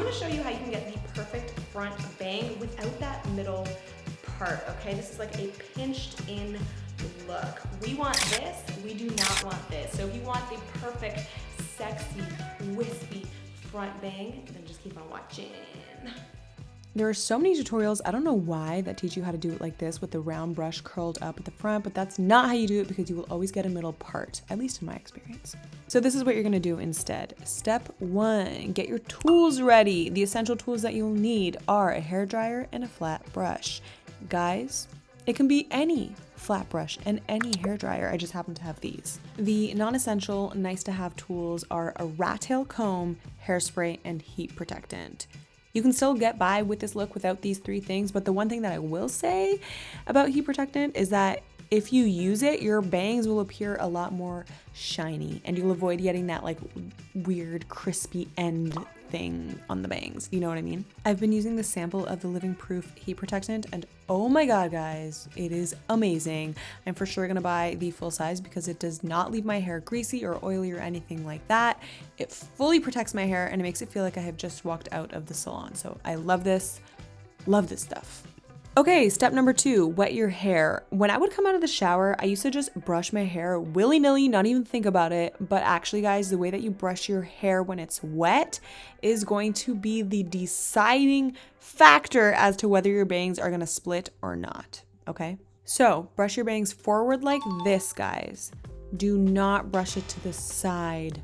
gonna show you how you can get the perfect front bang without that middle part, okay? This is like a pinched in look. We want this, we do not want this. So if you want the perfect, sexy, wispy front bang, then just keep on watching. There are so many tutorials, I don't know why, that teach you how to do it like this with the round brush curled up at the front, but that's not how you do it because you will always get a middle part, at least in my experience. So this is what you're gonna do instead. Step 1, get your tools ready. The essential tools that you'll need are a hairdryer and a flat brush. Guys, it can be any flat brush and any hairdryer. I just happen to have these. The non-essential, nice to have tools are a rat tail comb, hairspray, and heat protectant. You can still get by with this look without these 3 things, but the one thing that I will say about heat protectant is that if you use it, your bangs will appear a lot more shiny and you'll avoid getting that like weird crispy end thing on the bangs. You know what I mean? I've been using the sample of the Living Proof heat protectant and oh my God, guys, it is amazing. I'm for sure gonna buy the full size because it does not leave my hair greasy or oily or anything like that. It fully protects my hair and it makes it feel like I have just walked out of the salon. So I love this stuff. Okay, step number 2, wet your hair. When I would come out of the shower, I used to just brush my hair willy-nilly, not even think about it. But actually, guys, the way that you brush your hair when it's wet is going to be the deciding factor as to whether your bangs are gonna split or not, okay? So, brush your bangs forward like this, guys. Do not brush it to the side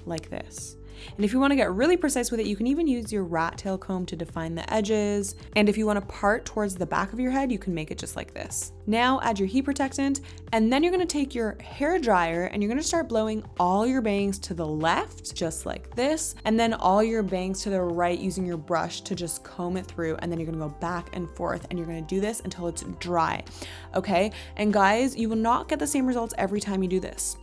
like this. And if you want to get really precise with it, you can even use your rat tail comb to define the edges. And if you want to part towards the back of your head, you can make it just like this. Now add your heat protectant, and then you're going to take your hair dryer and you're going to start blowing all your bangs to the left, just like this, and then all your bangs to the right using your brush to just comb it through. And then you're going to go back and forth and you're going to do this until it's dry. Okay. And guys, you will not get the same results every time you do this.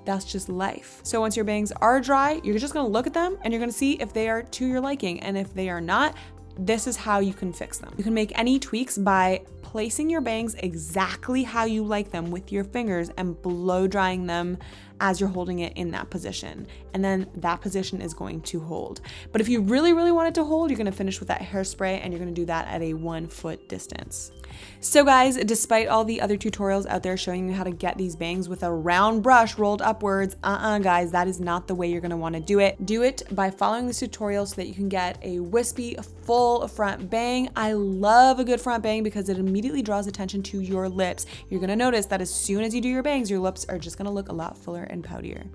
That's just life. So once your bangs are dry, you're just gonna look at them and you're gonna see if they are to your liking. And if they are not, this is how you can fix them. You can make any tweaks by placing your bangs exactly how you like them with your fingers and blow drying them as you're holding it in that position. And then that position is going to hold. But if you really, really want it to hold, you're gonna finish with that hairspray and you're gonna do that at a 1 foot distance. So guys, despite all the other tutorials out there showing you how to get these bangs with a round brush rolled upwards, guys, that is not the way you're gonna wanna do it. Do it by following this tutorial so that you can get a wispy, full front bang. I love a good front bang because it immediately draws attention to your lips. You're gonna notice that as soon as you do your bangs, your lips are just gonna look a lot fuller and poutier.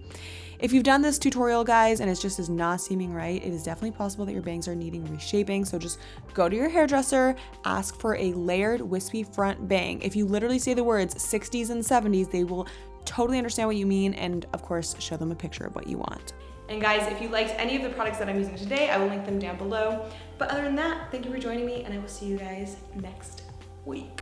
If you've done this tutorial, guys, and it's just is not seeming right, it is definitely possible that your bangs are needing reshaping. So just go to your hairdresser, ask for a layered wispy front bang. If you literally say the words 60s and 70s, they will totally understand what you mean. And of course, show them a picture of what you want. And guys, if you liked any of the products that I'm using today, I will link them down below. But other than that, thank you for joining me and I will see you guys next week.